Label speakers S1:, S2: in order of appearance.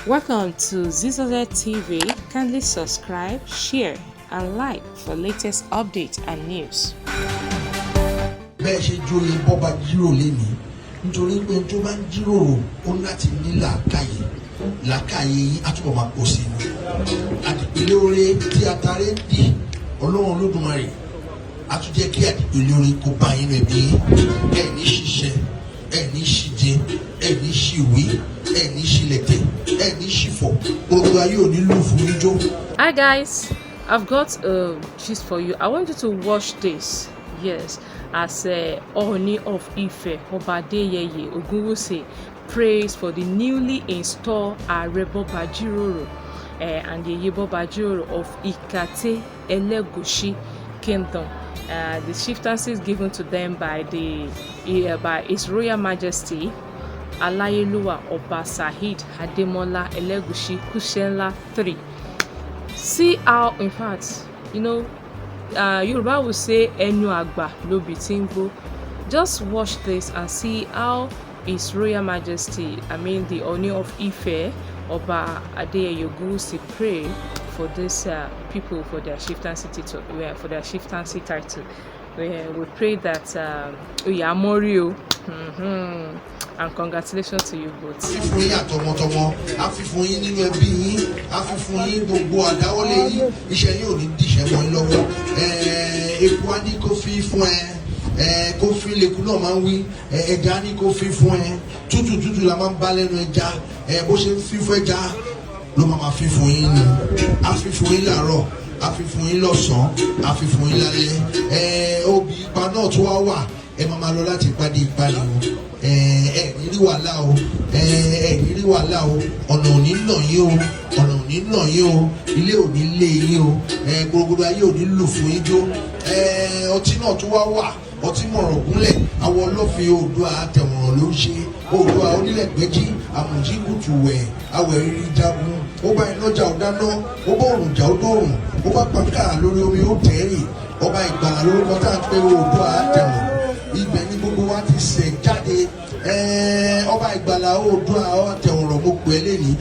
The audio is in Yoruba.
S1: Welcome to Zisodel TV. Kindly subscribe, share, and like for latest updates and news.
S2: Bẹ́ẹ̀ ṣe joyè Bobajiro lénìí nítorí pé tó bá ń jíròrò ó láti ní làákàyè yìí àtúbọ̀ máa pọ̀ sí i. Àdìpẹ̀lẹ̀ oore tí atare ń dì Ọlọ́run Olódùmarè a tún jẹ́ kí àdìpẹ̀lẹ̀ oore kó bá yín ẹbí ẹ̀ ní ṣiṣẹ́ ẹ̀ ní ṣìjẹ ẹ̀ ní ṣìwé ẹ̀ ní ṣìlẹ̀tẹ̀ ẹ̀ ní ṣìfọ̀ gbogbo ayé ò ní lù fún níjó.
S1: Hi guys, I've got a gist for you. I want you to watch this. Yes, as Ooni of Ife Ojaja Yeye Ogunwusi prays for the newly installed Aare Bobajiro and Yeye Bobajiro of Ikate Elegushi Kingdom. The chieftaincies given to them by His Royal Majesty Alayeluwa Oba Saheed Ademola Elegushi Kushenla 3. See how, in fact, Yoruba will say Enu Agba Lobi Tingbo. Just watch this and see how His Royal Majesty, the Ooni of Ife Oba Adeyeye Ogunwusi pray for these people for their chieftaincy title. We pray that Oyamorio. And congratulations to you both.
S2: Fífún yín àtọmọtọmọ, a fífún yín nínú ẹbí yín, a fífún yín gbogbo àdáwọ́lé yín, iṣẹ́ yín ò ní díṣẹ́ mọ́ lọ́wọ́. Eku á ní kó fi fún ẹ, kó fi lèkú náà máa ń wí, ẹja ní kó fi fún ẹ, tútù la máa ń bá lẹ́nu ẹja, bó ṣe ń fi fún ẹja ló máa fi fún yín ni. A fi fún yín láàárọ̀, a fi fún yín lọ́sàn-án, a fi fún yín lálẹ́. Obì ipa náà tó wá wà, ẹ máa lọ láti pàdé ìpalẹ̀ wọn. Rí wàhálà o, rí wàhálà o, ọ̀nà ò ní nà yín o, ọ̀nà ò ní nà yín o, ilé ò ní lé yín o, gbogbo ayé ò ní lù fún yín jó. Ọtí náà tó wá wà, ọtí mọ̀rọ̀ gúnlẹ̀, àwọn ọlọ́fin Oòduà àtẹ̀wọ̀n ló ń ṣe, Oòduà onílẹ̀gbẹ́jì, àmùjí kùtù wẹ̀, àwẹ̀ rírí jagun, ó bá iná jà ó dáná, ó bá òrùn jà ó dóòrùn, ó bá pàǹkà lórí omi ó tẹ̀rì, ọba ìgbàlà lórúkọ tá à ń pè Oòduà àtẹ̀wọ̀n. Ibẹ̀ ni gbogbo wa ti ṣẹ̀ jáde. Ọba ìgbàlà Oòduà àtẹ̀wọ̀n rọ̀ mo pè é lẹ́nìí.